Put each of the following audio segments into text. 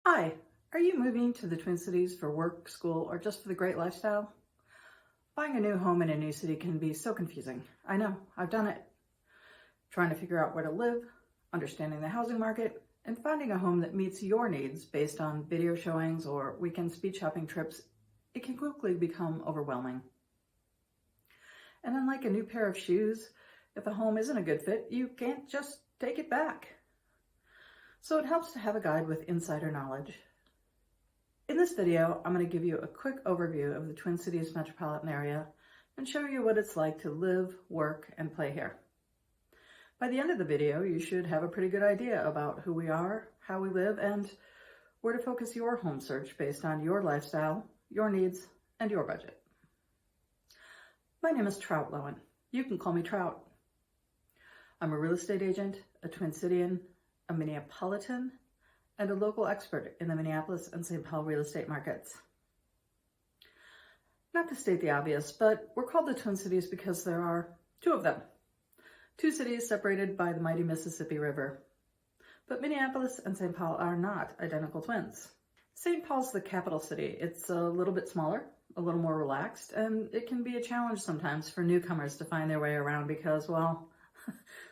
Hi, are you moving to the Twin Cities for work, school, or just for the great lifestyle? Buying a new home in a new city can be so confusing. I know, I've done it. Trying to figure out where to live, understanding the housing market, and finding a home that meets your needs based on video showings or weekend speed shopping trips, it can quickly become overwhelming. And unlike a new pair of shoes, if a home isn't a good fit, you can't just take it back. So it helps to have a guide with insider knowledge. In this video, I'm going to give you a quick overview of the Twin Cities metropolitan area and show you what it's like to live, work, and play here. By the end of the video, you should have a pretty good idea about who we are, how we live, and where to focus your home search based on your lifestyle, your needs, and your budget. My name is Trout Lowen. You can call me Trout. I'm a real estate agent, a Twin Citian, a Minneapolitan, and a local expert in the Minneapolis and St. Paul real estate markets. Not to state the obvious, but we're called the Twin Cities because there are two of them. Two cities separated by the mighty Mississippi River. But Minneapolis and St. Paul are not identical twins. St. Paul's the capital city. It's a little bit smaller, a little more relaxed, and it can be a challenge sometimes for newcomers to find their way around because, well,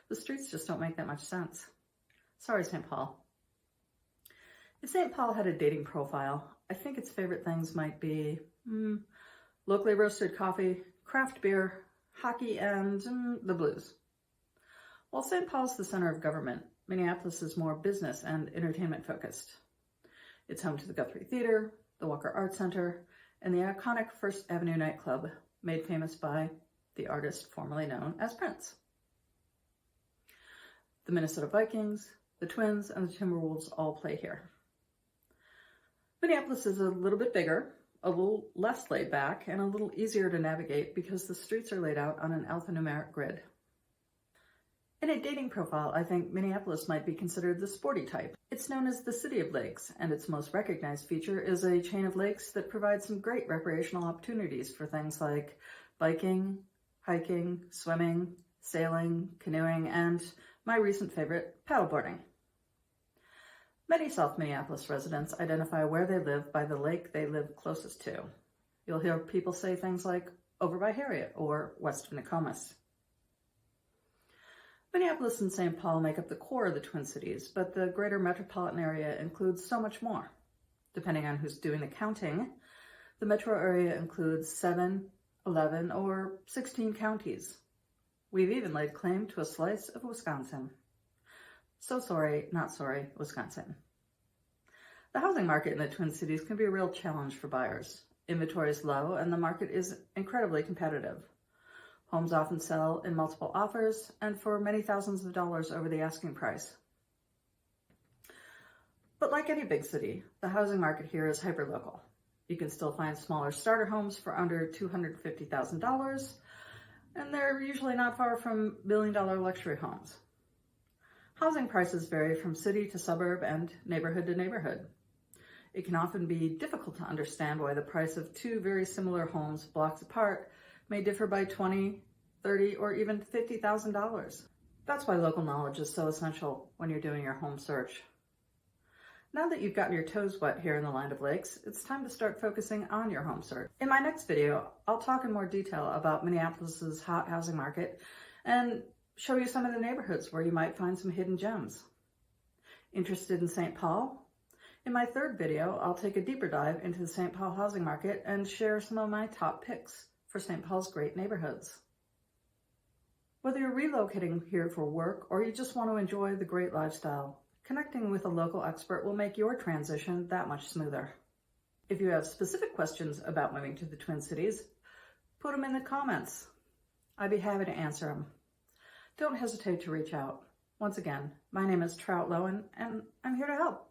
the streets just don't make that much sense. Sorry, St. Paul. If St. Paul had a dating profile, I think its favorite things might be locally roasted coffee, craft beer, hockey, and the blues. While St. Paul's the center of government, Minneapolis is more business and entertainment focused. It's home to the Guthrie Theater, the Walker Art Center, and the iconic First Avenue nightclub, made famous by the artist formerly known as Prince. The Minnesota Vikings, the Twins, and the Timberwolves all play here. Minneapolis is a little bit bigger, a little less laid back, and a little easier to navigate because the streets are laid out on an alphanumeric grid. In a dating profile, I think Minneapolis might be considered the sporty type. It's known as the City of Lakes, and its most recognized feature is a chain of lakes that provides some great recreational opportunities for things like biking, hiking, swimming, sailing, canoeing, and my recent favorite, paddleboarding. Many South Minneapolis residents identify where they live by the lake they live closest to. You'll hear people say things like over by Harriet or west of Nokomis. Minneapolis and St. Paul make up the core of the Twin Cities, but the greater metropolitan area includes so much more. Depending on who's doing the counting, the metro area includes 7, 11, or 16 counties. We've even laid claim to a slice of Wisconsin. So sorry, not sorry, Wisconsin. The housing market in the Twin Cities can be a real challenge for buyers. Inventory is low and the market is incredibly competitive. Homes often sell in multiple offers and for many thousands of dollars over the asking price. But like any big city, the housing market here is hyperlocal. You can still find smaller starter homes for under $250,000, and they're usually not far from billion-dollar luxury homes. Housing prices vary from city to suburb and neighborhood to neighborhood. It can often be difficult to understand why the price of two very similar homes blocks apart may differ by $20,000, $30,000, or even $50,000. That's why local knowledge is so essential when you're doing your home search. Now that you've gotten your toes wet here in the land of lakes, it's time to start focusing on your home search. In my next video, I'll talk in more detail about Minneapolis's hot housing market and show you some of the neighborhoods where you might find some hidden gems. Interested in St. Paul? In my third video, I'll take a deeper dive into the St. Paul housing market and share some of my top picks for St. Paul's great neighborhoods. Whether you're relocating here for work or you just want to enjoy the great lifestyle, connecting with a local expert will make your transition that much smoother. If you have specific questions about moving to the Twin Cities, put them in the comments. I'd be happy to answer them. Don't hesitate to reach out. Once again, my name is Trout Lowen, and I'm here to help.